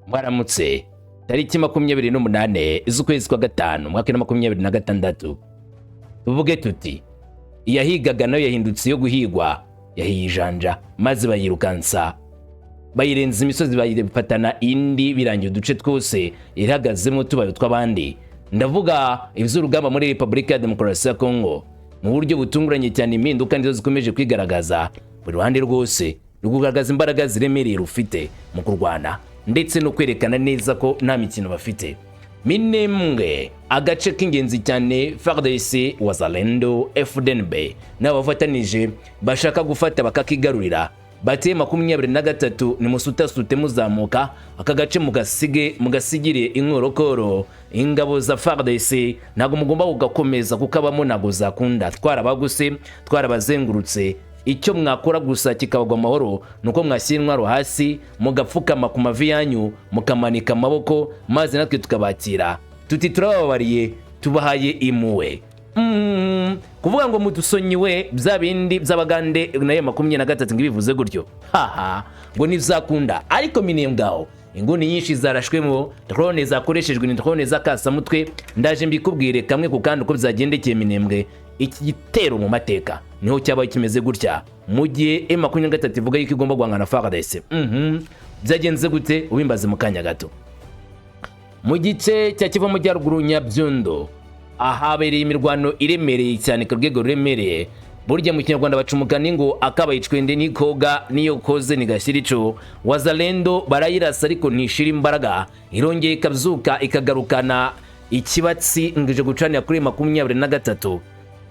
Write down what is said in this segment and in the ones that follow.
Mwaramutse tariki 28 z'ukwezi kwa gatanu mwaka 2026 tuvuge tuti iyahigaga nayo yahindutse yo guhigwa yahiye ijanja maze bayirukansa bayirenza imisozi bayifatana indi birangiye uduce twose irihagazemo tubayo tw'abandi. Ndavuga ivy'urugamba muri Repubulika ya Demokarasi ya Kongo mu buryo butunguranye cyane, impinduka ndizo zikomeje kwigaragaza buri ruhande rwose rugaragaza imbaraga ziremereye rufite mu kurwana ndetse no kwerekana neza ko nta mikino bafite. Minembwe agace k'ingenzi cyane FARDC, Wazalendo, FDNB n'abafatanije bashaka gufata bakakigarurira. Bateye 23 ni musutasute muzamuka aka gace mugasigire inkorokoro. Ingabo za FARDC ntago mugomba kugakomeza kukabamo, nago zakunda twarabaguse twarabazengurutse. Icyo mwakora gusa kikabagwa amahoro nuko mwashyira intwaro hasi mugapfukama ku mavi yanyu mukamanika amaboko maze natwe tukabakira tuti turababariye tubahaye imuwe. Kuvuga ngo mudusonyiwe bya bindi by'abagande nayo 23 ngibivuze gutyo haha ngo nizakunda. Ariko Minembwe inguni nyinshi zarashwemo, drone zakoreshejwe ni drone zakasa mutwe. Ndaje mbikubwire kamwe ku kandi uko byagendekeye Minembwe. Iki gitero mu mateka niho cyabaye kimeze gutya mu gihe M23 ivuga yuko igomba guhangana FARDC. Byagenze gute ubimbaze mu kanya gato. Mu gice cya Kivu mu Jaruguru NYABIONDO ahabereye imirwano iremereye cyane ku rwego ruremereye. Burya mu Kinyarwanda bacumukana ngo akabayicwende nikoga niyo koze nigashyira ico. Wazalendo barayirasa ariko ntishira imbaraga, irongeye ikabyuka ikagarukana ikibatsi ngije gucanira kuri 23.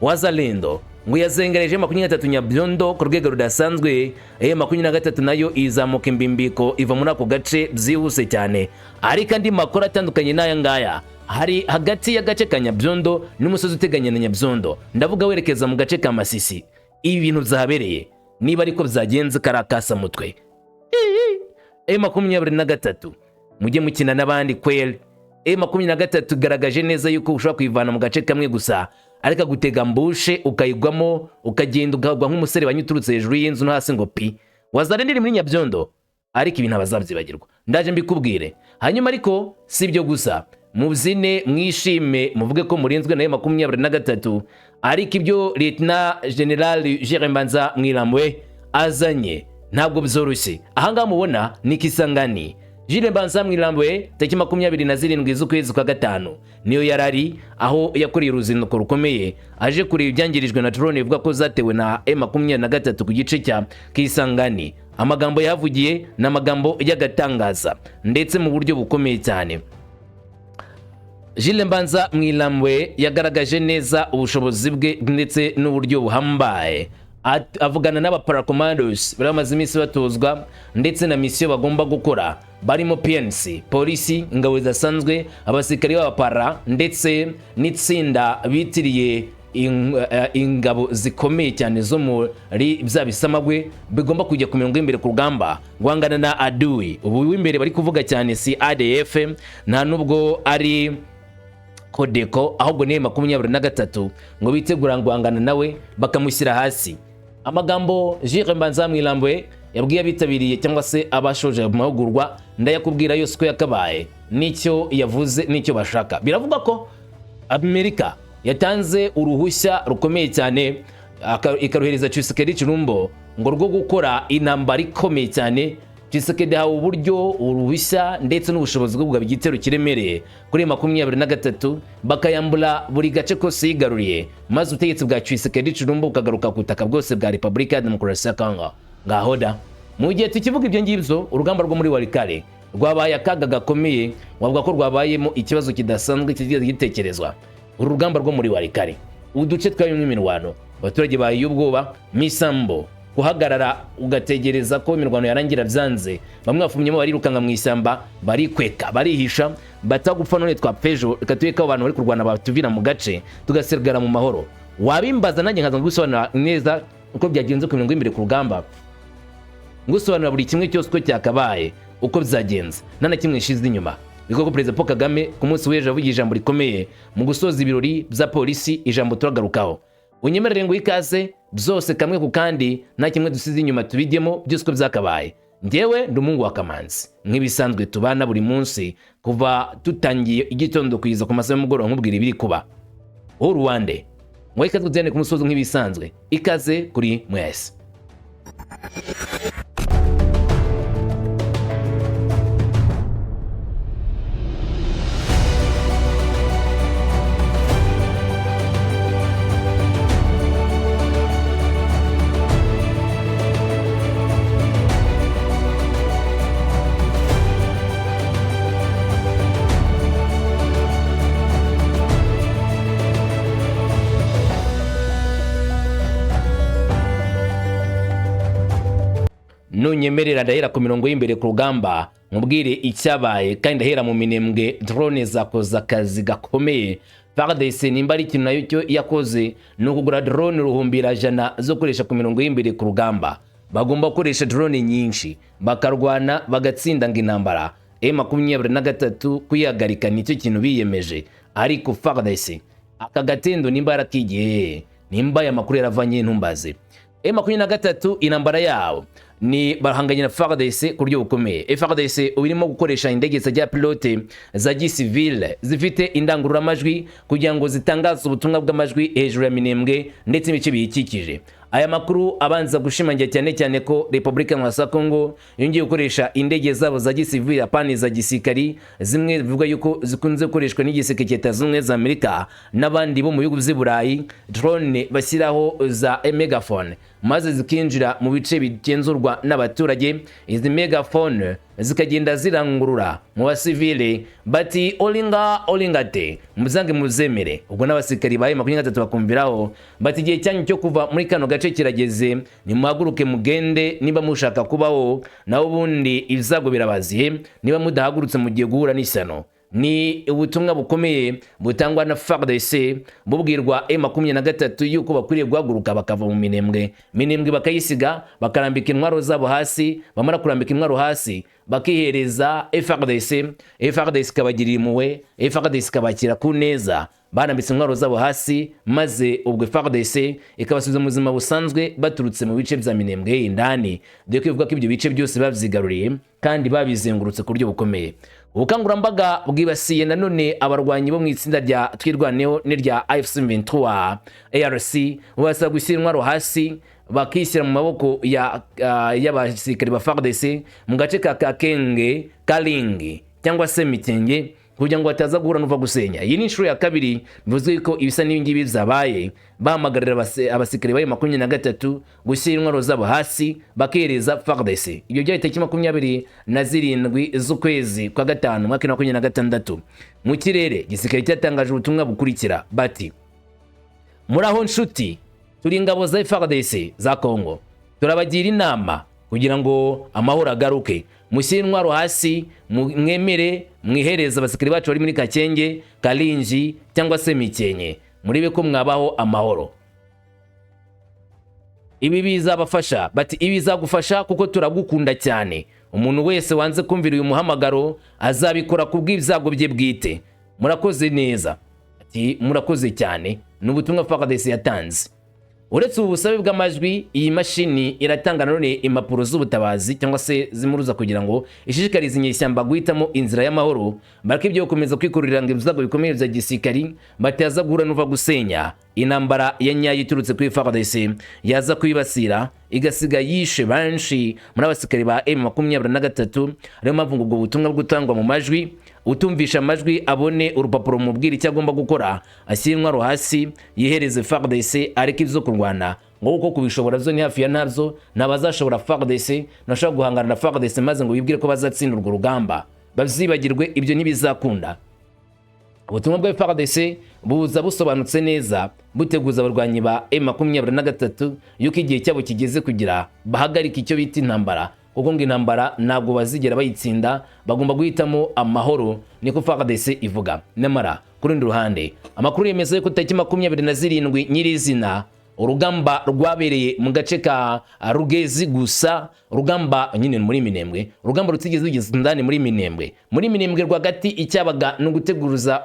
Wazalendo ngo yazengereje 23 NYABIONDO ku rwego rudasanzwe. 23 nayo izamuka imbimbiko iva muri ako gace byihuse cyane. Ariko andi makuru atandukanye n'aya ngaya hari hagati y'agace ka NYABIONDO n'umusozi uteganye na NYABIONDO. Ndavuga werekeza mu gace ka Masisi. Ibi bintu byabereye niba ariko byagenze karakasa mutwe. 23 mujye mukina n'abandi kweli. 23 garagaje neza yuko ushobora kwivana mu gace kamwe gusa, ariko gutega mbushe ukayigwamo ukagenda ugagwa nk'umusere banyuturutse hejuru y'inzu no hasi ngo pi. Wazalendo iri muri NYABIONDO ariko ibintu abazabyibagirwa. Ndaje mbikubwire. Hanyuma ariko sibyo gusa, mubyine mwishime muvuge ko murinzwe na 23, ariko ibyo Lieutenant General Jerembanza Mwilambwe azanye ntabwo byoroshye. Ahangaha mubona ni Kisangani. Jerembanza Mwilambwe tariki 27 z'ukwezi kwa gatanu niyo yarari aho yakoreye uruzinduko rukomeye aje kureba ibyangirijwe na drone ivuga ko zatewe na M23 ku gice cya Kisangani. Amagambo yavugiye n'amagambo y'agatangaza ndetse mu buryo bukomeye cyane. Jerembanza Mwilambwe yagaragaje neza ubushobozi bwe ndetse n'uburyo buhambaye. Avugana n'abaparacomandos baramaze iminsi batozwa ndetse na mission bagomba gukora, barimo PNC, polisi, ingabo zidasanzwe, abasirikari b'abapara ndetse n'itsinda bitiriye ingabo zikomeye cyane zo muri byabisamagwe bigomba kujya ku mirongo imbere ku rugamba guhangana na adui. Ubu w'imbere bari kuvuga cyane si ADF nta nubwo ari Kodeko, ahubwo ni 23 ngo bitegura guhangana nawe bakamushyira hasi. Amagambo Jerembanza Mwilambwe yabwiye abitabiriye cyangwa se abashoje mu mahugurwa ndayakubwira yose ko yakabaye nicyo yavuze nicyo bashaka. Biravuga ko Amerika yatanze uruhushya rukomeye cyane ikaruhereza Tshisekedi Chilombo ngo rwo gukora intambara ikomeye cyane. Tshisekedi hawe uburyo uruhushya ndetse n'ubushobozi bwo kugaba igitero kiremereye kuri 23 bakayambura buri gace kose yigaruriye, maze ubutegetsi bwa Tshisekedi Chilombo ukagaruka ku butaka bwose bwa Repubulika ya Demokarasi ya Kongo. Ngahoda mu gihe tukivuga ibyo ngibyo, urugamba rwo muri Walikale rwabaye akaga gakomeye, wavuga ko rwabayemo ikibazo kidasanzwe kigiye gitekerezwa. Uru rugamba rwo muri Walikale uduce twayumwe imirwano, abaturage bayiye ubwoba misambo kuhagarara ugategereza ko imirwano yarangira byanze. Bamwe bafumyemo barirukanga mu ishyamba barikweka barihisha batagupfa none twapfejo ikatuyeka abantu bari kurwana batuvira mu gace tugasergara mu mahoro. Wabimbaza nanjye nkaza gusobanura neza uko byagenze ku mirongo imbere ku rugamba, ngusobanura buri kimwe cyose ko cyakabaye uko byagenze nana kimwe shize inyuma. Biko ko President Paul Kagame ku munsi w'ejo avuga ijambo rikomeye mu gusoza ibirori bya polisi, ijambo turagarukaho. Unyemerere ngo ikaze byose kamwe ku kandi nta kimwe dusize inyuma tubijyemo byose ko byakabaye. Njyewe ndi umuhungu wa Kamanzi nk'ibisanzwe tubana buri munsi kuva tutangiye igitondo kugeza ku masaha y'umugoroba nkubwira ibiri kuba. Uruwande ngo ikaze kujyane ku musozo nk'ibisanzwe, ikaze kuri mwese. Nunyemerera ndahera ku mirongo y'imbere ku rugamba nkubwire icyabaye kandi ndahera mu minembwe drone zakoze akazi gakomeye. FARDC nimba ari ikintu nayo cyo yakoze ni ukugura drone ruhumbira jana zo koresha ku mirongo y'imbere ku rugamba. Bagomba gukoresha drone nyinshi bakarwana bagatsinda ng'intambara. M23 kuyagarika nicyo kintu biyemeje, ariko FARDC aka gatendo nimba yarakigiye, nimba amakuru yaravanye ntumbaze. M23 intambara yawo ni barahanganye na FARDC ku buryo bukomeye. FARDC ubirimo gukoresha indege zitagira pilote za gisivili zifite indangururamajwi kugira ngo zitangaze ubutumwa bw'amajwi hejuru ya minembwe ndetse n'ibice biyikikije. Aya makuru abanza gushimangira cyane ko Republika ya Congo yongeye gukoresha indege zabo za gisivili apani za gisikari, zimwe bivuga yuko zikunze gukoreshwa n'igiseke cya Zunze za Amerika n'abandi bo mu bihugu by'i Burayi. Drone bashyiraho za megaphone maze zikinjira mu bice bigenzurwa n'abaturage. Izi megaphone zikagenda zirangurura mu basivile bati olingate muzange muzemere. Ubwo n'abasikari ba M23 bakumviraho bati igihe cyanyu cyo kuva muri kano gace kirageze, nimuhaguruke mugende niba mushaka kubaho, naho ubundi ibizago birabaziye niba mudahagurutse mugiye guhura n'isano. Ni ubutumwa bukomeye butangwa na FARDC bubwirwa M23 yuko bakwiriye guhaguruka bakava mu minembwe bakayisiga bakarambika intwaro zabo hasi. Bamara kurambika intwaro hasi bakihereza FARDC kabagirira impuhwe, FARDC kabakira ku neza. Barambitse intwaro zabo hasi maze ubwo FARDC ikabasubiza mu buzima busanzwe baturutse mu bice bya minembwe indani. Dore ko ivuga ko ibyo bice byose bavyigaruriye kandi babizengurutse ku buryo bukomeye. Ubukangurambaga bwibasiye nanone abarwanyi bo mu itsinda rya twirwaneho n'irya AF23 ARC bubasaba gushyira intwaro hasi bakishyira mu maboko y'abasirikare ba FARDC mu gace ka Kalingi cyangwa se Mitenge kugira ngo bataza guhura n'uva gusenya. Iyi ni inshuro ya kabiri bivuze ko ibisa n'ibingibi zabaye. Bahamagarira abasikari ba M23 gushyira intwaro zabo hasi bakereza FARDC. Ibyo byari tariki 27 z'ukwezi kwa gatanu mwaka 2026. Mu kirere gisirikare cyatangaje ubutumwa bukurikira bati: muraho nshuti, turi ingabo za FARDC za Congo, turabagira inama kugira ngo amahoro agaruke. Mushyire intwaro hasi, mwemere mwihereza abasikari bacu bari muri Kakenge, Kalingi cyangwa se Mikenye, muribe ko mwabaho amahoro. Ibi bizabafasha bati ibi bizagufasha kuko turagukunda cyane. Umuntu wese wanze kumvira uyu muhamagaro azabikora ku bw'ibyago bye bwite. Murakoze neza. Ati murakoze cyane. N'ubutumwa FARDC yatanze. Uretse ubusabe bw'amajwi, iyi mashini iratanga none impapuro z'ubutabazi cyangwa se zimuruza kugira ngo ishishikarize inyeshyamba guhitamo inzira y'amahoro. Bareke ibyo gukomeza kwikururira ngo ibizago bikomeye bya gisirikari bataza guhura n'uva gusenya. Intambara ya nyayo iturutse kuri FARDC yaza kwibasira igasiga yishe benshi muri abasikari ba M23. Ariyo mpamvu ubwo butumwa bwo gutangwa mu majwi, utumvisha amajwi abone urupapuro mubwira icyo agomba gukora, ashyira intwaro hasi yihereze FARDC ariko ibyo kurwana ngo uko kubishobora byo ni hafi ya ntabyo. Nabazashobora FARDC nashaka guhangana na FARDC maze ngo bibwire ko bazatsinda urwo rugamba, bazibagirwe ibyo ntibizakunda. Ubutumwa bwa FARDC buza busobanutse neza buteguza abarwanyi ba M23 yuko igihe cyabo kigeze kugira bahagarika icyo bita intambara, kuko ngo intambara ntabwo bazigera bayitsinda, bagomba guhitamo amahoro, niko FARDC ivuga. Nyamara ku rundi ruhande amakuru yemeza ko tariki 27 nyirizina urugamba rwabereye mu gace ka Rugezi gusa, urugamba nyine muri Minembwe, urugamba rutigeze rugeze ndani muri Minembwe rwagati icyabaga no guteguruza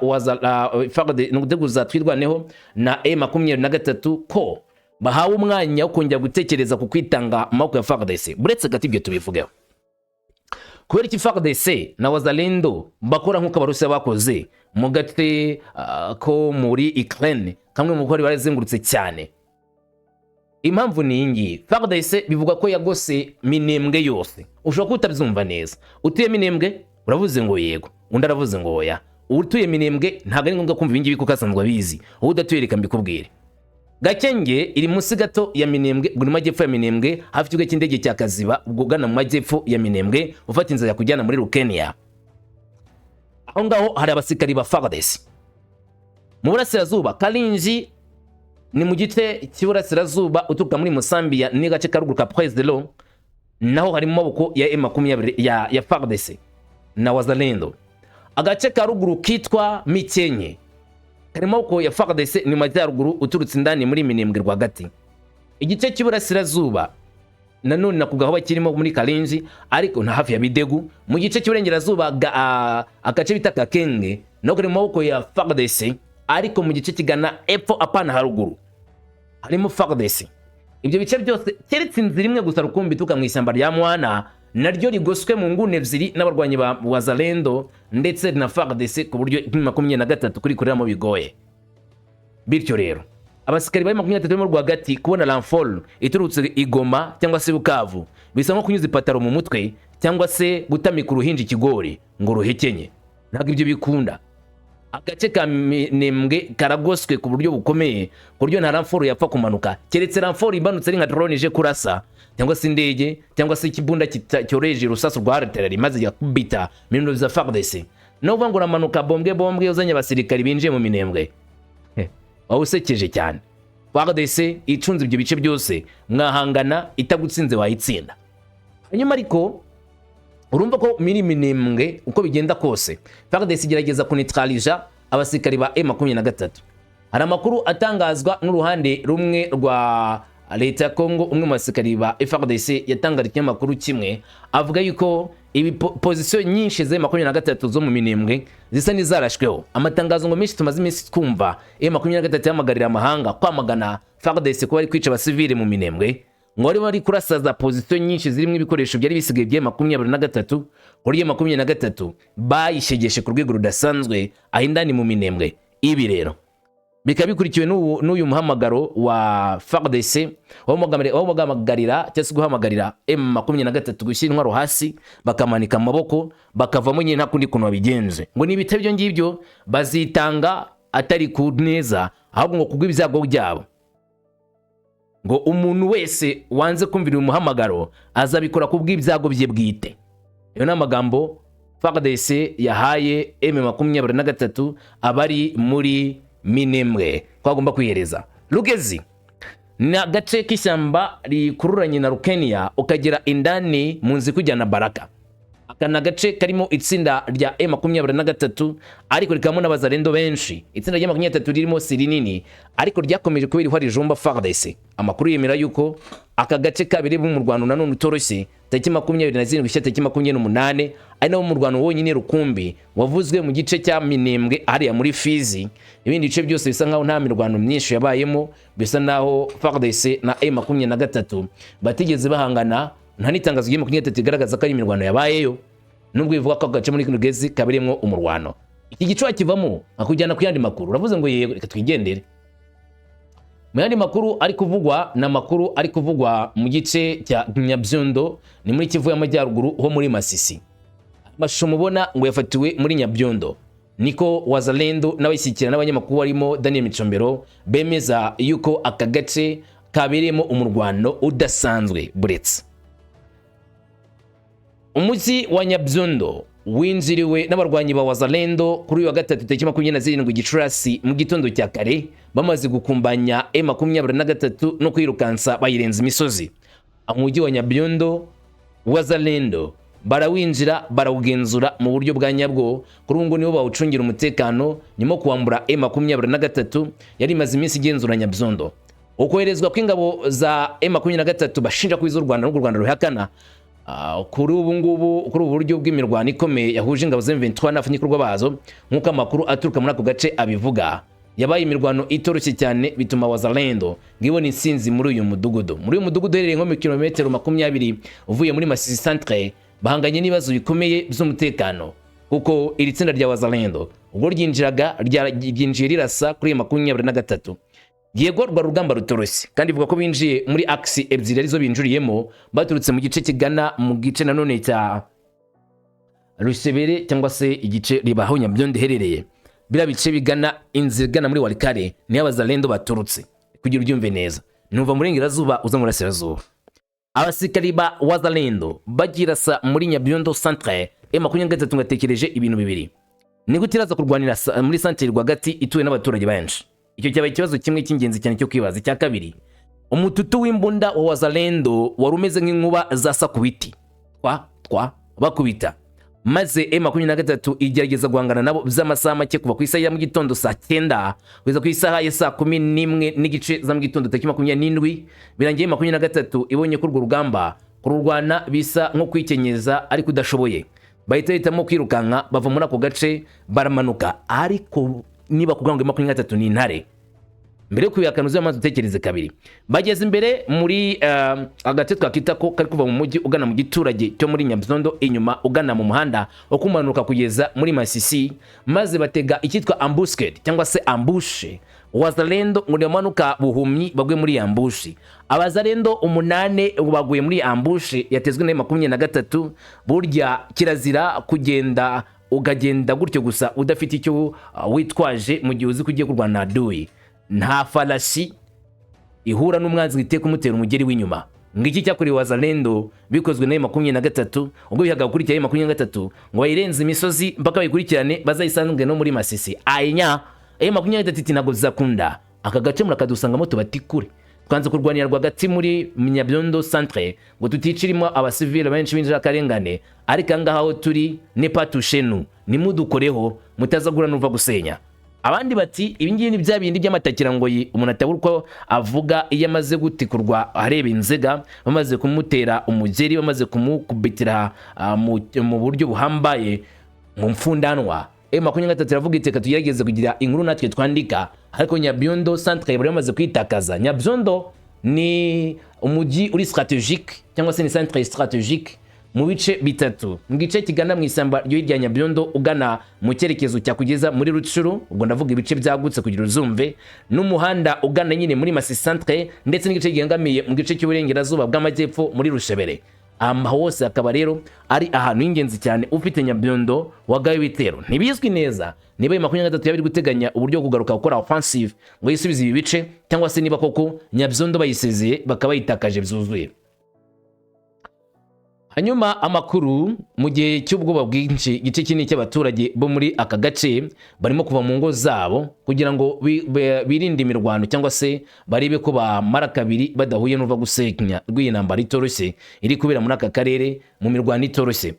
FARDC no guteguza twirwaneho na M23 ko bahawe umwanya wo kongera gutekereza ku kwitanga amaboko ya FARDC. Buretse gati ibyo tubivugeho, kubera iki FARDC na wazalendo bakora nk'uko abarusiya bakoze mu gace ko muri Ukraine kamwe mu gukora barazengurutse cyane. Impamvu ni ingi FARDC bivuga ko yagose Minembwe yose. Ushobora kutabyumva neza. Utuye Minembwe uravuze ngo yego, undi aravuze ngo oya. Utuye Minembwe ntago ari ngombwa kumva ibingi biko kasanzwe bizi. Uwo udatuye reka mbikubwire. Gakenge iri munsi gato ya Minembwe, guri majyepfo ya Minembwe, hafi y'uko cy'indege cya Kaziba ubwo gana mu majyepfo ya Minembwe ufata inzira kujyana muri Rukenia. Aho ngaho hari abasikari ba FARDC. Mu burasirazuba Kalingi ni mu gice cy'uburasirazuba uturuka muri Musambia ni gace karuguru ka President naho harimo maboko ya M20 ya FARDC na wazalendo. Agace karuguru kitwa Mikenye karimo maboko ya FARDC ni majyaruguru uturutse indani muri Minembwe rwagati. Igice cy'uburasirazuba nanone nakugaho bakirimo muri Kalingi ariko nta hafi ya Bidegu. Mu gice cy'uburengerazuba agace bita Kakenge no karimo maboko ya FARDC ariko mu gice kigana epfo apana haruguru harimo FARDC. Ibyo bice byose keretse inzira imwe gusa rukumbi tuka mu ishyamba rya Mwana naryo rigoswe mu ngune ebyiri n'abarwanyi ba wazalendo ndetse na FARDC ku buryo 23 kuri kurira mu bigoye. Bityo rero abasikari ba 23 mu rwagati kubona Lanfol iturutse Igoma cyangwa se Bukavu bisa nko kunyuza ipataro mu mutwe cyangwa se gutamika uruhinja ikigori ngo ruhekenye. Ntabwo ibyo bikunda. Agace ka Minembwe karagoswe ku buryo bukomeye ku buryo nta Lanfol yapfa kumanuka keretse Lanfol ibanutse ari nka drone ije kurasa cyangwa se indege cyangwa se ikibunda cyoreje rusasu rwa artillery maze yakubita minuno za FARDC. No vangura manuka bombwe uzanye abasirikari binjiye mu Minembwe. Wawusekeje cyane. FARDC icunze ibyo bice byose mwahangana itagutsinze wayitsinda. Hanyuma ariko urumva ko miri Minembwe uko bigenda kose FARDC igerageza kuneutraliza abasikari ba M23. Hari amakuru atangazwa n'uruhande rumwe rwa leta ya Kongo, umwe mu basikari ba FARDC yatangariye ikinyamakuru kimwe avuga yuko ibi position nyinshi za M23 zo mu Minembwe zisa n'izarashweho. Amatangazo ngo menshi tumaze iminsi twumva M23 yamagarira amahanga kwamagana FARDC ko bari kwica abasivile mu Minembwe, ngo bari kurasaza position nyinshi zirimo ibikoresho byari bisigaye bya M23 kuri M23 bayishegeshe ku rwego rudasanzwe ahindani mu Minembwe. Ibi rero bikabikurikiwe n'uyu muhamagaro wa FARDC wamugamagarira cyangwa guhamagarira M23 gushyira intwaro hasi bakamanika amaboko bakavamo nyine nta kundi kuntu babigenze. Ngo nibitabo byo ngibyo bazitanga atari ku neza ahubwo ngo bw'ibyago byabo. Ngo umuntu wese wanze kumvira umuhamagaro azabikora ku bw'ibyago bye bwite. Iyo n'amagambo FARDC yahaye M23 abari muri Minembwe kwagomba kwihereza. Rugezi na gace k'ishyamba rikururanye na Rukenia ukagera indani mu nzi kujyana Baraka. Akana gace karimo itsinda rya M23 ariko rikamo n'abazalendo benshi. Itsinda rya M23 ririmo sirinini ariko ryakomeje kubera ihwari jomba FARDC. Amakuru yemera yuko aka gace kabiri mu Rwanda nanone utoroshye tariki 27 tariki 28 ari nawo mu Rwanda wonyine rukumbi wavuzwe mu gice cya Minembwe hariya muri Fizi. Ibindi bice byose bisa nkaho nta mirwano myinshi yabayemo, bisa naho FARDC na M23 batigeze bahangana. Nta nitangazo rya M23 igaragaza ko ari imirwano yabayeyo, nubwo bivuga ko gace muri Rugezi kabirimo umurwano. Iki gicuwa kivamo akujyana ku yandi makuru. Uravuze ngo yego reka twigendere. Mu yandi makuru ari kuvugwa na makuru ari kuvugwa mu gice cya NYABIONDO ni muri Kivu y'Amajyaruguru ho muri Masisi. Amashusho mubona ngo yafatiwe muri NYABIONDO. Niko wazalendo n'abishyikira n'abanyamakuru barimo Daniel Micombero bemeza yuko aka gace kabirimo umurwano udasanzwe buretse. Umujyi wa NYABIONDO winjiriwe n'abarwanyi ba wazalendo kuri wa gatatu tariki 27 Gicurasi mu gitondo cya kare bamaze gukumbanya M23 no kwirukansa bayirenza imisozi. Umujyi wa NYABIONDO wazalendo barawinjira barawugenzura mu buryo bwa nyabwo kuri ngo nibo bawucungira umutekano nyuma kuwambura M23 yari maze iminsi igenzura NYABIONDO. Ukoherezwa kw'ingabo za M23 bashinja kwiza u Rwanda n'u Rwanda ruhakana kuri ubu ngubu kuri uburyo bw'imirwano ikomeye yahuje ingabo za M23 n'afanyikurwa bazo nkuko amakuru aturuka muri ako gace abivuga. Yabaye imirwano itoroshye cyane bituma wazalendo ngibona insinzi muri uyu mudugudu. Muri uyu mudugudu herereye nko mu kilometero 20 uvuye muri Masisi centre bahanganye n'ibibazo bikomeye by'umutekano kuko iri tsinda rya wazalendo ubwo ryinjiye rirasa kuri 23 yego rwa rugamba rutoroshye kandi ivuga ko binjiye muri aksi ebyiri arizo binjuriyemo baturutse mu gice kigana mu gice nanone cya Rusebere cyangwa se igice ribaho Nyabyondo herereye bira bice bigana inzira igana muri Walikale ni abazalendo baturutse kugira ubyumve neza nuva muri Ngirazuba uza muri Asirazuba abasikari ba wazalendo bagirasa muri Nyabyondo centre M23 ngatekereje ibintu bibiri ni gutiraza kurwanira muri centre rwagati ituwe n'abaturage benshi icyo cyabaye ikibazo kimwe cy'ingenzi cyane cyo kwibaza cya kabiri umututu w'imbunda wa wazalendo warumeze nk'inkuba zasa ku biti twa bakubita maze M23 igerageza guhangana nabo by'amasaha make kuva ku isaha ya mu gitondo saa 9 kugeza ku isaha ya saa 11 n'igice za mu gitondo tariki 27 birangiye M23 ibonye ko urwo rugamba kururwana bisa nko kwikenyeza ariko udashoboye bahita hitamo kwirukanka bava muri ako gace baramanuka ariko niba kugira ngo M23 ni intare mbere yo kuyakanuza amazi utekereze kabiri bageze imbere muri agace twakita ko kari kuva mu mujyi ugana mu giturage cyo muri Nyabyondo inyuma ugana mu muhanda wo kumanuka kugeza muri Masisi maze batega ikitwa ambuscade cyangwa se ambushe wazalendo ngo yamanuka buhumyi bagwe muri ambushi abazalendo 8 baguye muri ambushi yatezwe na 23 burya kirazira kugenda ugagenda gutyo gusa udafite icyo witwaje mu gihe uzi kugiye kurwana duyi nta falashi ihura n'umwanzi witeka kumutera umugeri w'inyuma ngiki cyakuri wazalendo bikozwe na 23 ubwo bihaga gukurikira 23 ngo bayirenze imisozi mpaka bayikurikirane bazayisanzwe no muri Masisi ayenya 23 nago zakunda aka gace murakadusangamo tubatikure twanze kurwanira rwagati muri Nyabyondo centre ngo tuticirimo abasivile benshi binjira karengane ariko ngaha aho turi ne patushenu nimudukoreho mutazagura nuva gusenya abandi bati ibingiye ni bya bindi by'amatakira ngo umuntu atabura uko avuga iyo amaze gutikurwa areba inzega bamaze kumutera umugeri bamaze kumukubitira mu buryo buhambaye mu mfundanwa M23 iravuga iteka tugerageze kugira inkuru natwe twandika ariko Nyabyondo centre bari bamaze kwitakaza Nyabyondo ni umujyi uri strategique cyangwa se ni centre strategique mu bice bitatu ngice kigana mu isamba ryo hirya Nyabyondo ugana mu cyerekezo cya kugeza muri Rucuru ubwo ndavuga ibice byagutse kugira uzumve n'umuhanda ugana nyine muri Masisi centre ndetse n'igice gihangamiye mu gice cy'uburengerazuba bw'amajyepfo muri Rushebere hose akaba rero ari ahantu ingenzi cyane ufite Nyabyondo wagaye bitero ntibizwi neza niba 23 yabiri guteganya uburyo kugaruka gukora offensive ngo yisubize ibi bice cyangwa se niba koko Nyabyondo bayisezeye bakaba yitakaje byuzuye hanyuma amakuru mu gihe cy'ubwoba bwinshi gice kinini cy'abaturage bo muri aka gace barimo kuva mu ngo zabo kugira ngo birinde imirwano cyangwa se barebe ko bamara kabiri badahuye n'uva gusenya rw'intambara itoroshye iri kubera muri aka karere mu mirwano itoroshye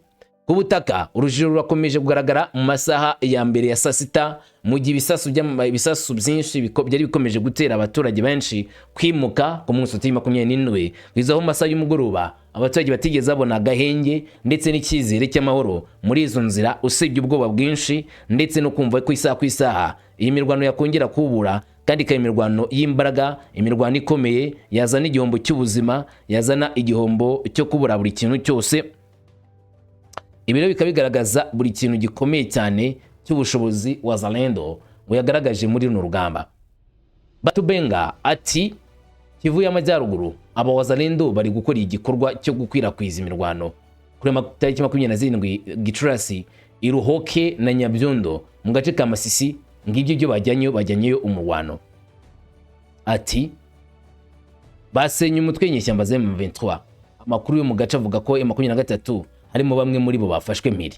ku butaka urujiro rurakomeje kugaragara mu masaha ya mbere ya saa 6 mu gihe ibisasu byinshi byari bikomeje gutera abaturage benshi kwimuka ku munsi wa 27 bizaho masaha y'umugoroba abaturage batigeze babona agahenge ndetse n'icyizere cy'amahoro muri izo nzira usibye ubwoba bwinshi ndetse no kumva ko isaha ku isaha iyi mirwano yakongera kubura kandi ka imirwano y'imbaraga imirwano ikomeye yazana igihombo cy'ubuzima yazana igihombo cyo kubura buri kintu cyose ibiro bikabigaragaza buri kintu gikomeye cyane cy'ubushobozi wazalendo ngo yagaragaje muri runo rugamba Batubenga ati Kivu y'Amajyaruguru aba wazalendo bari gukora igikorwa cyo gukwirakwiza imirwano kuri tariki 27 Gicurasi Iruhoke na Nyabyondo mu gace ka Masisi ngibyo byo bajyanyeyo umurwano ati basenye umutwe nyeshyamba za M23 amakuru yo mu gace avuga ko M23 harimo bamwe muri bo bafashwe mpiri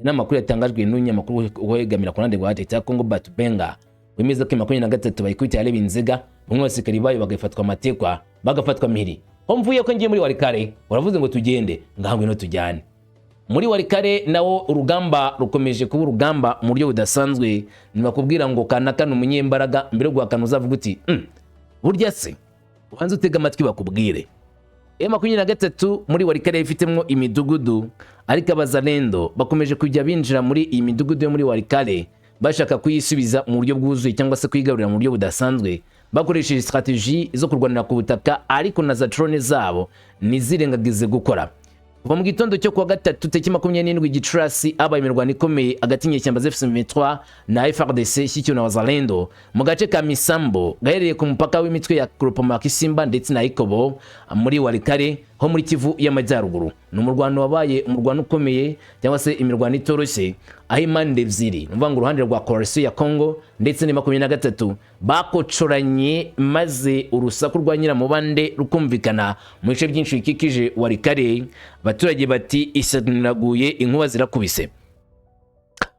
n'amakuru yatangajwe n'umunyamakuru wegamira ku ruhande rwa leta ya Congo Batubenga wemeza ko 23 bayikubita yareba inzega bamwe basikari bayo bagafatwa amatekwa bagafatwa mpiri ho mvuye ko ngiye muri Walikale uravuze ngo tugende ngahangwe no tujyane muri Walikale nawo urugamba rukomeje kuba urugamba mu buryo budasanzwe nibakubwira ngo kanaka n'umunyembaraga mbere yo guhakana uzavuga uti burya se ubanze utega amatwi bakubwire M23 muri Walikale ifitemo imidugudu ariko abazalendo bakomeje kujya binjira muri iyi midugudu yo muri Walikale bashaka kuyisubiza mu buryo bwuzuye cyangwa se kwigarurira mu buryo budasanzwe bakoresheje strategy zo kurwanira ku butaka ariko na za drone zabo nizirengagize gukora kuva mu gitondo cyo kuwa gatatu tariki 27 Gicurasi abaye imirwano ikomeye hagati y'inyeshyamba zifite na FARDC shyikiwe na wazalendo mu gace ka Misambo gaherereye ku mupaka w'imitwe ya groupement Kisimba ndetse na Ikobo muri Walikale ho muri Kivu y'Amajyaruguru. Ni umurwano wabaye umurwano ukomeye cyangwa se imirwano itoroshye aho impande ebyiri mvuga ngo uruhande rwa coalition ya Congo ndetse ni 23 bakocoranye maze urusaku rwa nyiramubande rukumvikana mu bice byinshi bikikije Walikale. Abaturage bati isaniraguye inkuba zirakubise.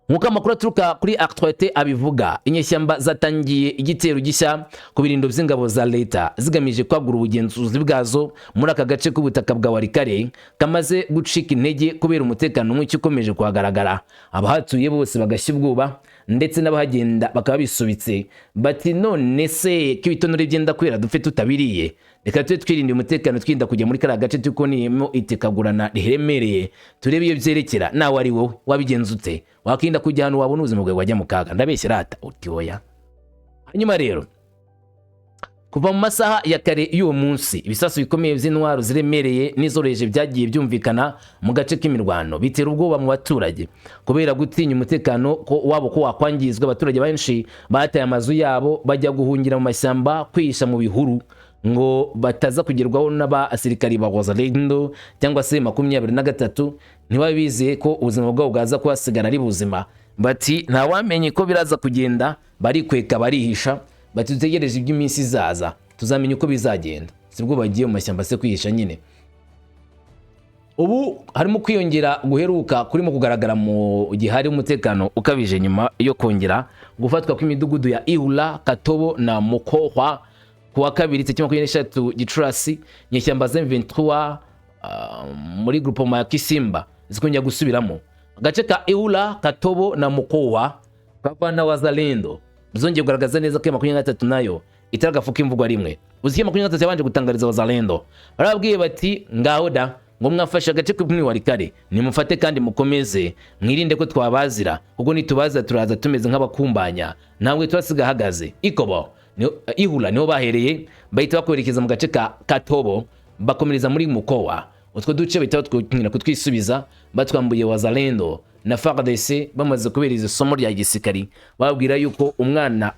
Nkuko amakuru aturuka kuri actualité abivuga, inyeshyamba zatangiye igitero gishya ku birindo by'ingabo za leta zigamije kwagura ubugenzuzi bwazo muri aka gace k'ubutaka bwa Walikale kamaze gucika intege kubera umutekano mwinshi ukomeje kuhagaragara. Abahatuye bose bagashya ubwoba ndetse n'abahagenda bakaba bisubitse bati none se k'ibitonore byenda kwera dupfe tutabiriye, reka tube twirinde umutekano twinda kujya muri kara gace tukoniyemo itekagurana riremereye turebe iyo byerekera nawe ari wowe wabigenzute wakinda kujya hano wabona ubuzima bwawe wajya mu kaga. Ndabeshya rata utiyoya. Hanyuma rero kuva mu masaha ya kare y'uwo munsi ibisasu bikomeye by'intwaro ziremereye n'izoreje byagiye byumvikana mu gace k'imirwano bitera ubwoba mu baturage kubera gutinya umutekano ko wabo ko wakwangizwa. Abaturage benshi bataye amazu yabo bajya guhungira mu mashyamba kwihisha mu bihuru ngo bataza kugerwaho n'abasirikari ba wazalendo cyangwa se 23 ntibabizeye ko ubuzima bwabo bwaza kuhasigara ari buzima. Bati nta wamenye ko biraza kugenda, barikweka barihisha bati dutegereje iby'iminsi izaza tuzamenya uko bizagenda. Sibwo bagiye mu mashyamba se kwihisha nyine. Ubu harimo kwiyongera guheruka kurimo kugaragara mu gihari umutekano ukabije nyuma yo kongera gufatwa kw'imidugudu ya Ihula, Katobo na Mukohwa kuwa kabiri tariki 23 Gicurasi. Nyeshyamba za M23 muri groupement ya Kisimba zikongera gusubiramo agace ka Ihula, Katobo na Mukohwa kavana wazalendo bizongeye kugaragaza neza ko 23 nayo itaragafuka imvugo rimwe. Uziye 23 yabanje gutangariza wazalendo barabwiye bati ngaho da ngo mwafasha agace k'umwe Walikale nimufate kandi mukomeze mwirinde ko twabazira ubwo nitubaza turaza tumeze nk'abakumbanya ntabwo turasiga hagaze. Ikobo Ihula niho bahereye bahita bakwerekeza mu gace ka Katobo bakomereza muri Mukohwa. Utwo duce bahita twinira kutwisubiza batwambuye wazalendo na FARDC bamaze kubereza isomo rya gisikari babwira yuko umwana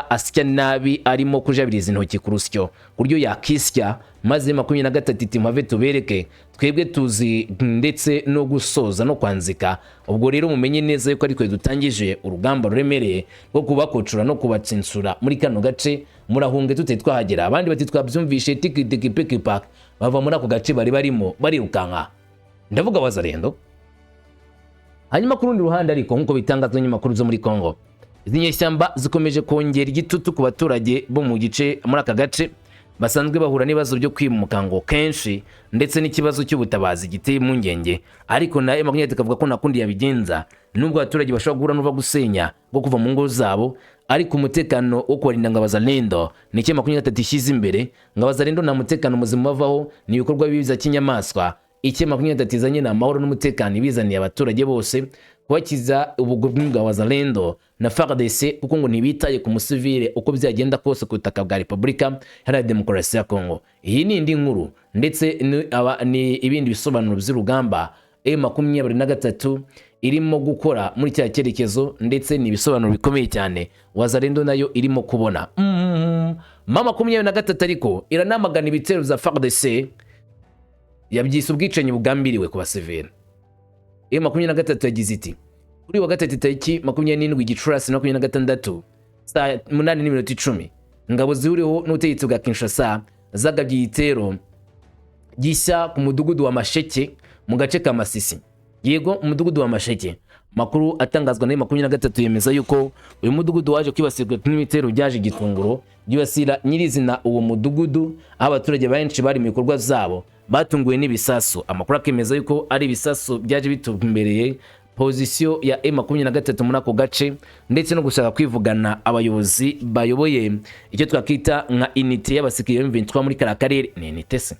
asya nabi arimo kujabiriza intoki ku rusyo kuryo yakisya maze 23 timave tubereke twebwe tuzi ndetse no gusoza no kwanzika. Ubwo rero mumenye neza yuko ari twe dutangije urugamba ruremereye rwo kubakocura no kubatsinsura muri kano gace murahunge tute twahagera. Abandi bati twabyumvishe tiki peki pack bava muri ako gace bari barimo barirukanka, ndavuga wazalendo. Hanyuma ku rundi ruhande ariko nkuko bitangazwa n'inyamakuru zo muri Congo, izi nyeshyamba zikomeje kongera igitutu ku baturage bo mu gice muri aka gace basanzwe bahura n'ibibazo byo kwimuka ngo kenshi ndetse n'ikibazo cy'ubutabazi giteye impungenge. Ariko na M23 kavuga ko nakundi yabigenza nubwo abaturage bashobora guhura n'uva gusenya bwo kuva mu ngo zabo, ariko umutekano wo kurinda ngo abazalendo ni cyo 23 ishize imbere. Ngo abazalendo na mutekano muzima bavaho ni ibikorwa bibiza kinyamaswa. Iki 23 izanye na amahoro n'umutekano ibizaniye abaturage bose kwakiza ubugubwi bwa wazalendo na FARDC kuko ngo nibitaye ku musivile uko byagenda kose ku butaka bwa Repubulika Iharanira Demokarasi ya Congo. Iyi ni indi nkuru ndetse ni ibindi bisobanuro by'urugamba M23 irimo gukora muri cya cyerekezo ndetse ni bisobanuro bikomeye cyane wazalendo nayo irimo kubona. Mama 23 ariko iranamagana ibitero za FARDC yabyise ubwicanyi bugambiriwe ku basivile. M23 yagize iti kuri wa gatatu tariki 27 Gicurasi 2026 saa 8:10 ingabo zihuriho n'ubutegetsi bwa Kinshasa zagabye igitero gishya ku mudugudu wa Masheke mu gace ka Masisi. Yego umudugudu wa Masheke, makuru atangazwa na M23 yemeza yuko uyu mudugudu waje kwibasirwa n'ibitero byaje gitunguro byibasira nyirizina uwo mudugudu. Abaturage benshi bari mu bikorwa zabo batunguwe n'ibisasu. Amakuru akemeza yuko ari ibisasu byaje bitumbereye position ya M23 muri ako gace ndetse no gushaka kwivugana abayobozi bayoboye icyo twakita nka unité y'abasikiriye M23 muri karakarere. Ni unité se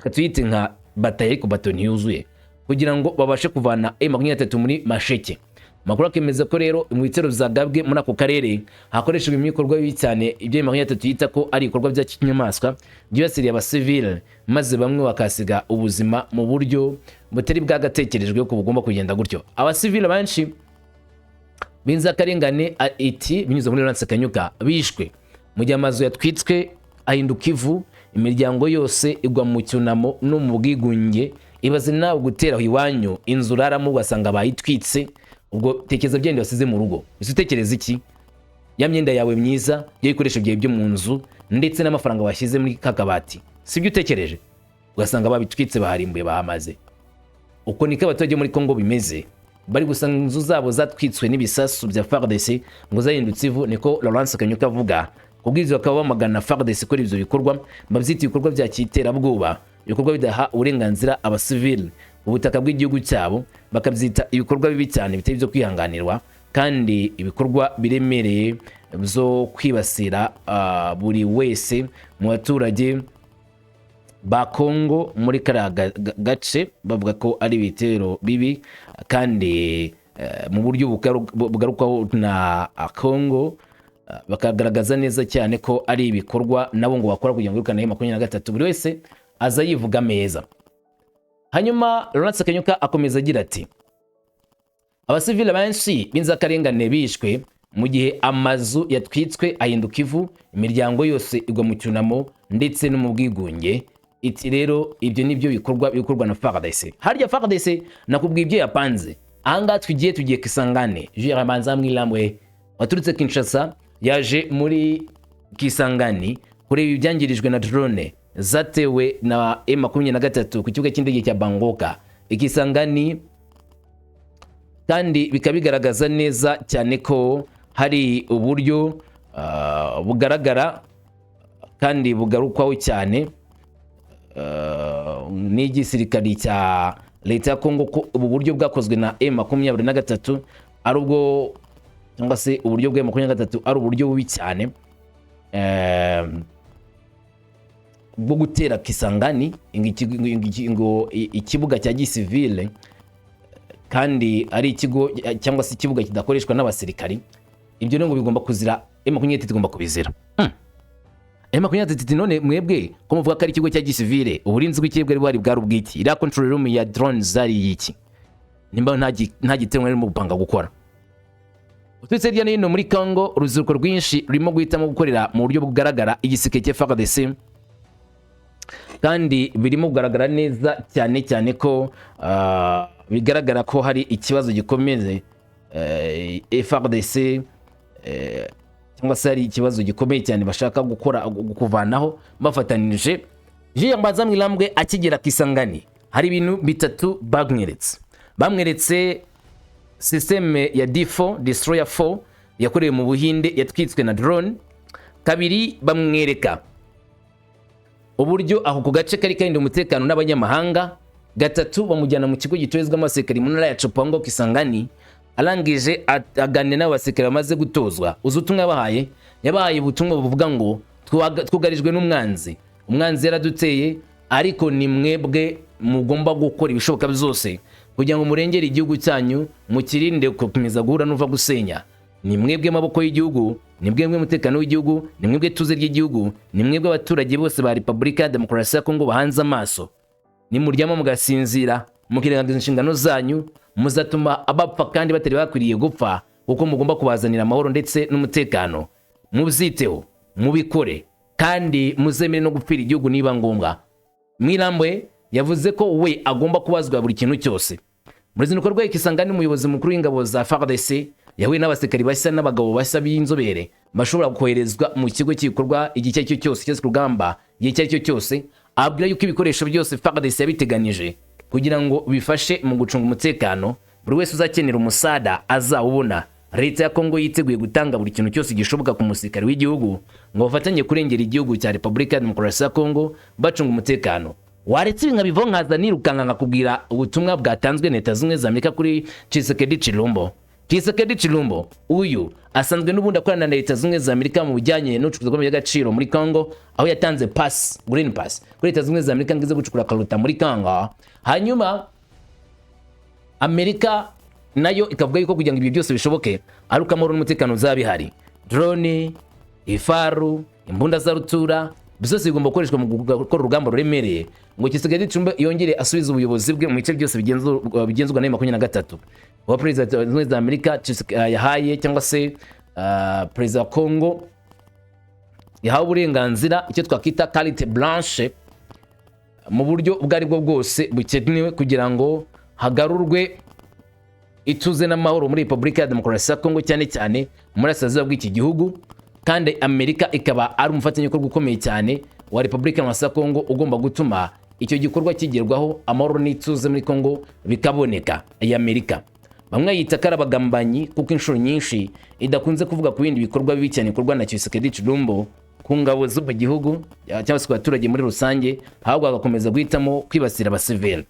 katuyite nka bataye ku batoni yuzuye kugira ngo babashe kuvana M23 muri Masheke. makuru akemeza ko rero mu bitero zagabwe muri ako karere hakoreshejwe ibikorwa bibi cyane ibyo M23 yita ko ari ibikorwa bya kinyamaswa byibasiriye abasivile maze bamwe bakasiga ubuzima mu buryo butari bwagatekerejwe ko bugomba kugenda gutyo. Abasivile benshi b'inzirakarengane iti binyuze muri Lawrence Kanyuka bishwe mu gihe amazu yatwitswe ahinduka ivu, imiryango yose igwa mu cyunamo no mu bwigunge. Ibaze nawe gutera iwanyu inzu uraramo ugasanga bayitwitse, ubwo tekeza byende wasize mu rugo, utekereza iki? Ya myenda yawe myiza, y'ibikoresho byawe byo mu nzu ndetse n'amafaranga washyize muri kakabati, sibyo utekereje? Ugasanga babitwitse baharimbuye bahamaze. Uko niko abaturage muri Kongo bimeze, bari gusanga inzu zabo zatwitswe n'ibisasu bya FARDC ngo zahindutse ivu. Niko Lawrence Kanyuka avuga. Kubwirizwa bakaba bamagana FARDC kuri ibyo bikorwa, babyita ibikorwa bya cyiterabwoba, ibikorwa bidaha uburenganzira abasivile ubutaka bw'igihugu cyabo, bakabyita ibikorwa bibi cyane bitari byo kwihanganirwa kandi ibikorwa biremereye byo kwibasira buri wese mu baturage ba Kongo muri kara gace. Bavuga ko ari ibitero bibi kandi mu buryo bugarukaho na Kongo, bakagaragaza neza cyane ko ari ibikorwa nabo ngo bakora kugira ngo irukane M23. Buri wese aza yivuga meza. Hanyuma Lawrence Kanyuka akomeza agira ati abasivile benshi b'inzirakarengane bishwe mu gihe amazu yatwitswe ahinduka ivu, imiryango yose igwa mu cyunamo ndetse no mu bwigunge. Iti rero ibyo nibyo bikorwa na FARDC. Harya FARDC nakubwiye ibyo yapanze. Ahangaha tugiye Kisangane. Jira manza mwilamwe waturutse Kinshasa yaje muri Kisangani kureba ibyangirijwe na drone zatewe na M23 ku kibuga cy'indege cya Bangoka Kisangani, kandi bikabigaragaza neza cyane ko hari uburyo bugaragara kandi bugarukwaho cyane n'igisirikari cya leta ya Kongo ko ubu buryo bwakozwe na M23 ari ubwo, cyangwa se uburyo bwa M23 ari uburyo bubi cyane bwo gutera Kisangani ngo ikibuga cya gisivile, kandi ari ikigo cyangwa se ikibuga kidakoreshwa n'abasirikari. Ibyo ngo bigomba kuzira, M23 igomba kubizira. M23 none mwebwe ko muvuga ko ari ikigo cya gisivile, uburinzi bw'ikibwe bwari bwarubwiki, ira control room ya drones zari iki? Nimba nta gitero mu gupanga gukora. Utwitse rya nino muri Kongo, uruzuko rwinshi rurimo guhitamo gukorera mu buryo bugaragara igisike cya FARDC, kandi birimo kugaragara neza cyane ko bigaragara ko hari ikibazo gikomeye FARDC cyangwa se hari ikibazo gikomeye cyane bashaka kuvanaho bafatanije. Jean Bazamwilambwe akigera Kisangani hari ibintu bitatu bamweretse systeme ya D4 destroyer 4 yakorewe mu Buhinde yatwitswe na drone. Kabiri bamwereka uburyo aho ku gace kari kandi umutekano n'abanyamahanga. Gatatu bamujyana mu kigo gitozwa amasekari mu ntara ya Chopango Kisangani, arangije aganira n'abasekari bamaze gutozwa. Uzutumwa yabahaye ubutumwa buvuga ngo twugarijwe n'umwanzi, umwanzi yaraduteye, ariko ni mwebwe mugomba gukora ibishoboka byose kugira ngo murengere igihugu cyanyu, mukirinde gukomeza guhura n'uva gusenya. Ni mwebwe maboko y'igihugu, ni mwebwe umutekano w'igihugu, ni mwebwe tuze ry'igihugu, ni mwebwe abaturage bose ba Repubulika ya Demokarasi ya Kongo bahanze amaso. Ni muryama mugasinzira mukirengagiza inshingano zanyu, muzatuma abapfa kandi batari bakwiriye gupfa, kuko mugomba kubazanira amahoro ndetse n'umutekano. Muziteho, mubikore, kandi muzemere no gupfira igihugu niba ngombwa. Mwilambwe yavuze ko we agomba kubazwa buri kintu cyose. Muri zino korwa Kisangani umuyobozi mukuru w'ingabo za FARDC yahuye n'abasekari bashya n'abagabo bashya b'inzobere bashobora koherezwa mu kigo cy'ikorwa igihe cyo cyose cyose rugamba igihe cyo cyose. Abwira yuko ibikoresho byose FARDC yabiteganyije kugira ngo bifashe mu gucunga umutekano. Buri wese uzakenera umusada azawubona. Leta ya Kongo yiteguye gutanga buri kintu cyose gishoboka ku musirikare w'igihugu ngo bafatanye kurengera igihugu cya Repubulika ya Demokarasi ya Kongo bacunga umutekano. Waretse ibinga bivonkaza nirukanga nkakubwira ubutumwa bwatanzwe na Leta Zunze za Amerika kuri Tshisekedi Chilombo. Uyu asanzwe n'ubundi akorana na Leta Zunze za Amerika mu bujyanye no gucukura by'agaciro muri Kongo, aho yatanze green pass kuri Leta Zunze za Amerika ngize gucukura karuta muri Kongo. Hanyuma Amerika nayo ikavuga yuko kugira ngo ibyo byose bishoboke ari uko amahoro n'umutekano uzaba bihari. Drone, ifaru, imbunda za rutura byose bigomba gukoreshwa mu gukora urugamba ruremereye ngo Tshisekedi Tshilombo yongere asubize ubuyobozi bwe mu bice byose bigenzurwa na M23. Wa President wa Amerika yahaye cyangwa se President wa Congo yahawe uburenganzira icyo twakita carte blanche mu buryo ubwari bwo bwose bukenewe kugira ngo hagarurwe ituze n'amahoro muri Republika ya Demokarasi ya Congo, cyane cyane muri asaza bw'iki gihugu. Kandi Amerika ikaba ari umufatanyabikorwa ukomeye cyane wa Republika ya Congo ugomba gutuma icyo gikorwa kigerwaho, amahoro n'ituze muri Congo bikaboneka. Iyi Amerika bamwe yita karabagambanyi kuko inshuro nyinshi idakunze kuvuga ku bindi bikorwa bibi cyane bikorwa na Tshisekedi Tshilombo ku ngabo zo mu gihugu cyangwa se ku baturage muri rusange, ahubwo agakomeza guhitamo kwibasira abasivili.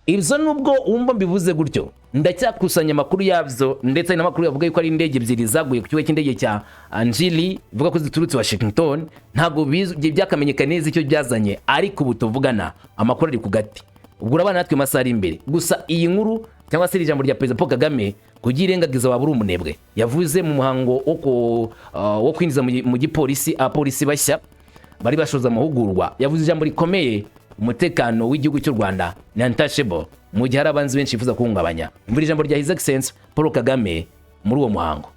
Ibyo nubwo wumva mbivuze gutyo, ndacyakusanya amakuru yabyo ndetse n'amakuru yavuga yuko ari indege ebyiri zaguye ku kigo cy'indege cya Anjili vuga ko ziturutse Washington. Ntago byakamenyekana neza icyo byazanye, ariko ubu tuvugana amakuru ari ku gati. Ubwo urabana natwe masaha ari imbere. Gusa iyi nkuru cyangwa se ijambo rya Perezida Paul Kagame kugirengagiza wabura umunebwe yavuze mu muhango wo kwinjiza mu gipolisi abapolisi bashya bari bashoza amahugurwa. Yavuze ijambo rikomeye, umutekano w'igihugu cy'u Rwanda ni untouchable, mu gihe hari abanzi benshi bifuza kuwungabanya. Imvura ijambo rya His Excellency Paul Kagame muri uwo muhango.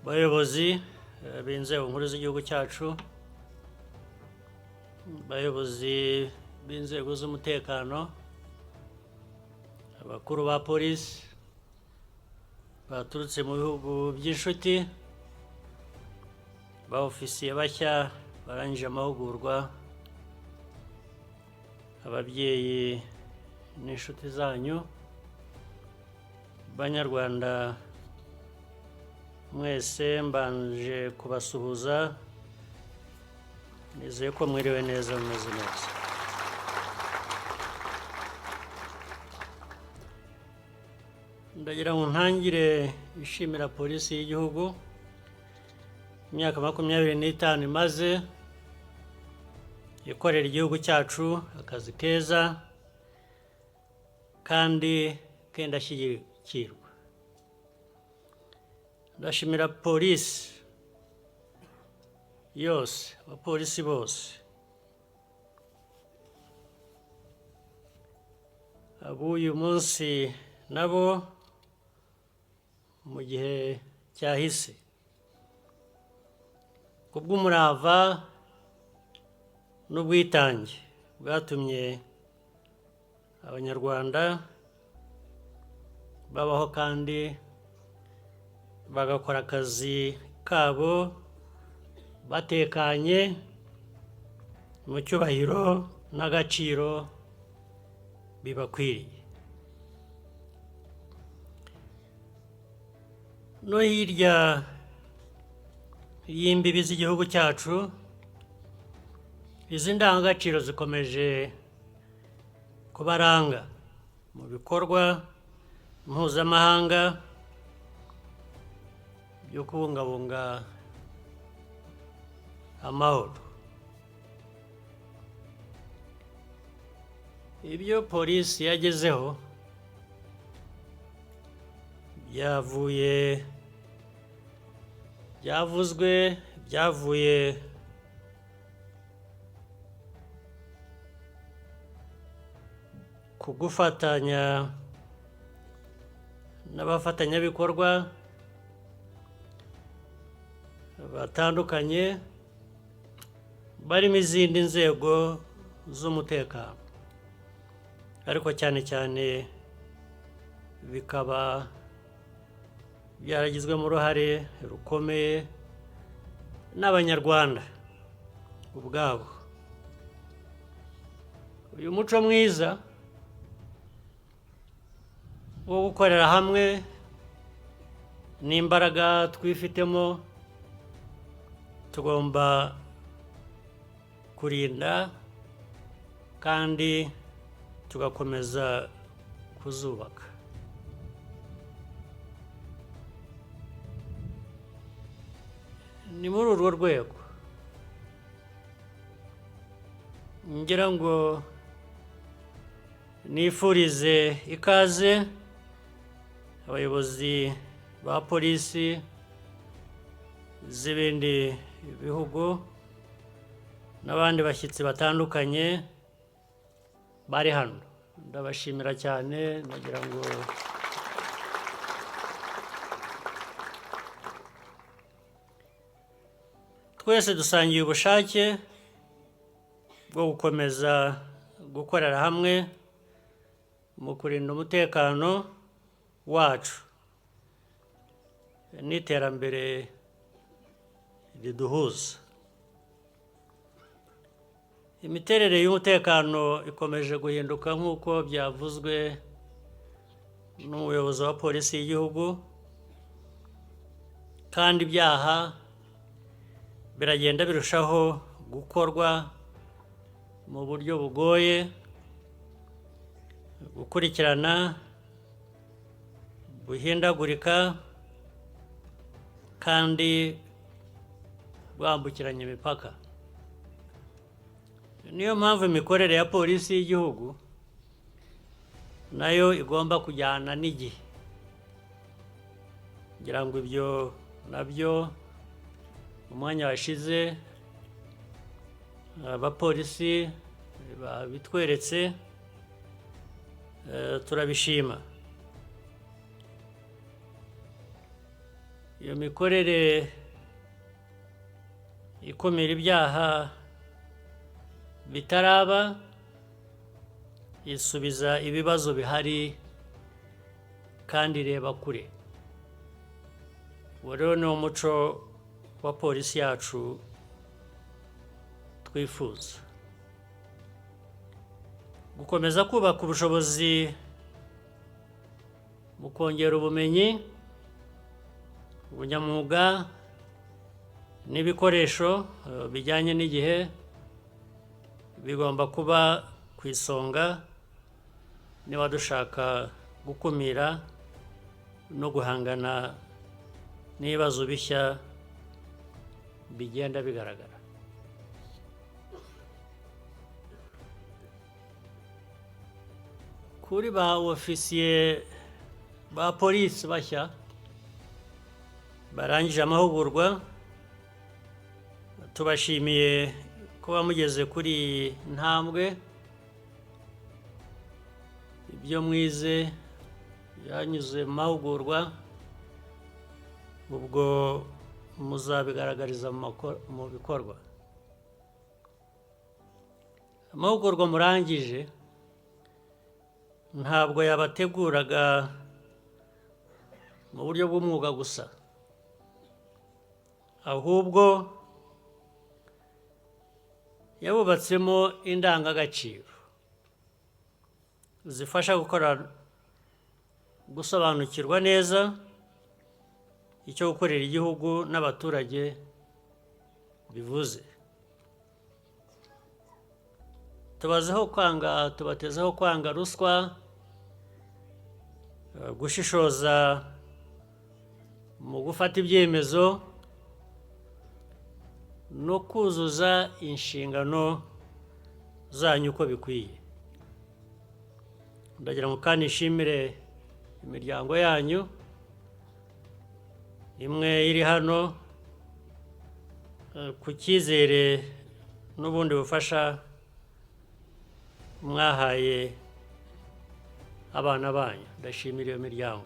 Bayobozi b'inzego nkuru z'igihugu cyacu, bayobozi b'inzego z'umutekano, abakuru ba polisi baturutse mu bihugu by'inshuti, ba ofisiye bashya barangije amahugurwa, ababyeyi n'inshuti zanyu, Banyarwanda mwese mbanje kubasuhuza, nizeye ko mwiriwe neza, mumeze neza. Ndagira ngo ntangire ishimira polisi y'igihugu imyaka 25 imaze ikorera igihugu cyacu akazi keza kandi kenda shyigikirwa. Ndashimira polisi yose, abapolisi bose, abuyu munsi nabo mu gihe cyahise kubw'umurava n'ubwitange bwatumye abanyarwanda babaho kandi bagakora akazi kabo batekanye mu cyubahiro n'agaciro bibakwiriye. No hirya y'imbibi z'igihugu cyacu, izi ndangagaciro zikomeje kubaranga mu bikorwa mpuzamahanga byo kubungabunga amahoro. Ibyo polisi yagezeho byavuye ku gufatanya n'abafatanyabikorwa batandukanye barimo izindi nzego z'umutekano, ariko cyane cyane bikaba byaragizwemo uruhare rukomeye n'abanyarwanda ubwabo. Uyu muco mwiza wo gukorera hamwe n'imbaraga twifitemo tugomba kurinda kandi tugakomeza kuzubaka. Ni muri urwo rwego ngira ngo nifurize ikaze abayobozi ba polisi z'ibindi bihugu n'abandi bashyitsi batandukanye bari hano. Ndabashimira cyane, nagira ngo twese dusangiye ubushake bwo gukomeza gukorera hamwe mu kurinda umutekano wacu n'iterambere riduhuza. Imiterere y'umutekano ikomeje guhinduka nk'uko byavuzwe n'umuyobozi wa polisi y'igihugu, kandi ibyaha biragenda birushaho gukorwa mu buryo bugoye, gukurikirana, buhindagurika kandi bwambukiranya imipaka. Niyo mpamvu imikorere ya polisi y'igihugu nayo igomba kujyana n'igihe. Ngira ngo ibyo nabyo umwanya washize abapolisi babitweretse, turabishima. Iyo mikorere ikumira ibyaha bitaraba, isubiza ibibazo bihari kandi ireba kure. Uwo rero ni umuco wa polisi yacu twifuza. Gukomeza kubaka ubushobozi mu kongera ubumenyi, ubunyamwuga n'ibikoresho bijyanye n'igihe bigomba kuba ku isonga niba dushaka gukumira no guhangana n'ibibazo bishya bigenda bigaragara. Kuri ba ofisiye ba polisi bashya barangije amahugurwa, tubashimiye kuba mugeze kuri iyi ntambwe. Ibyo mwize byanyuze mu mahugurwa, ubwo muzabigaragariza mu bikorwa. Amahugurwa murangije ntabwo yabateguraga mu buryo bw'umwuga gusa, ahubwo yabubatsemo indangagaciro zifasha gusobanukirwa neza icyo gukorera igihugu n'abaturage bivuze. Tubatezeho kwanga ruswa, gushishoza mu gufata ibyemezo no kuzuza inshingano zanyu uko bikwiye. Ndagira ngo kandi nshimire imiryango yanyu imwe iri hano ku cyizere n'ubundi bufasha mwahaye abana banyu. Ndashimira iyo miryango.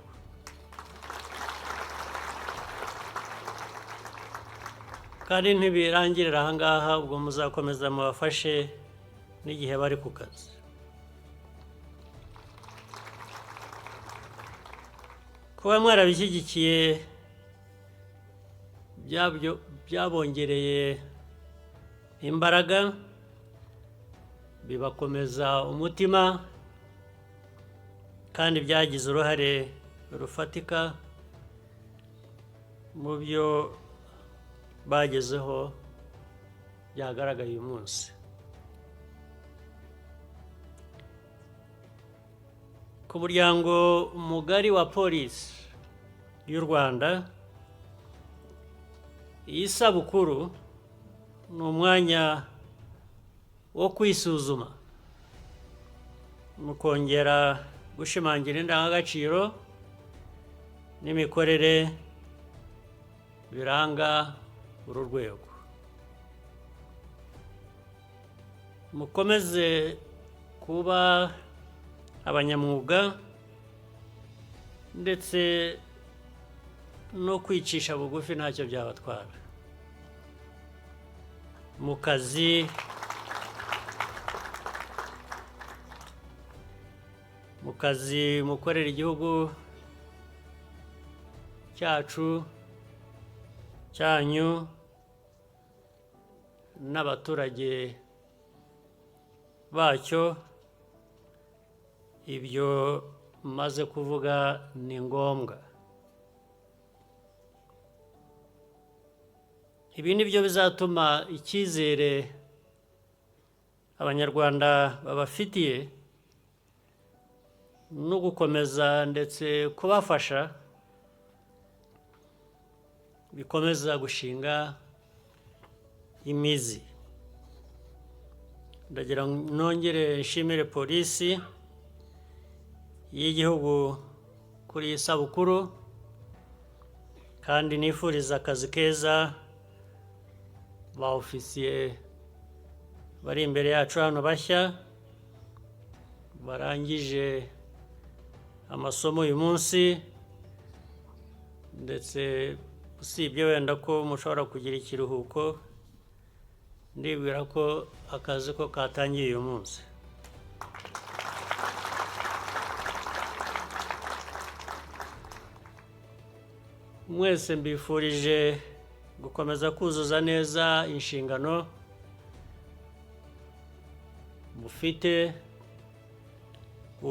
Kandi ntibirangirira aha ngaha, ubwo muzakomeza mubafashe n'igihe bari ku kazi. Kuba mwarabishyigikiye byabongereye imbaraga, bibakomeza umutima, kandi byagize uruhare rufatika mu byo bagezeho byagaragaye uyu munsi. Ku muryango mugari wa polisi y'u Rwanda, iyi sabukuru ni umwanya wo kwisuzuma mu kongera gushimangira indangagaciro n'imikorere biranga uru rwego. Mukomeze kuba abanyamwuga ndetse no kwicisha bugufi ntacyo byabatwara mu kazi, mukorera igihugu cyacu cyanyu n'abaturage bacyo. Ibyo maze kuvuga ni ngombwa. Ibi ni byo bizatuma icyizere abanyarwanda babafitiye no gukomeza ndetse kubafasha bikomeza gushinga imizi. Ndagira nongere nshimire polisi y'igihugu kuri iyi sabukuru, kandi nifuriza akazi keza ba ofisiye bari imbere yacu hano bashya barangije amasomo uyu munsi, ndetse usibye wenda ko mushobora kugira ikiruhuko, ndibwira ko akazi ko katangiye uyu munsi. Mwese mbifurije gukomeza kuzuza neza inshingano mufite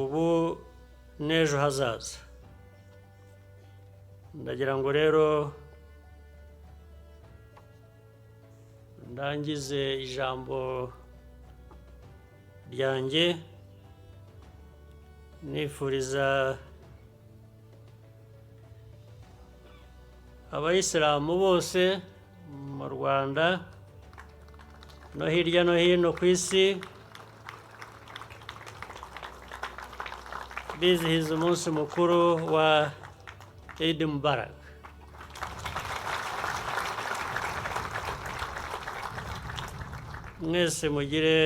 ubu n'ejo hazaza. Ndagira ngo rero ndangize ijambo ryanjye nifuriza abayisilamu bose mu Rwanda no hirya no hino ku isi bizihiza umunsi mukuru wa Eid Mubarak. Mwese mugire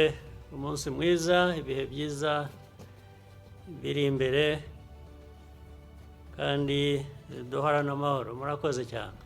umunsi mwiza, ibihe byiza biri imbere, kandi duhorane amahoro. Murakoze cyane.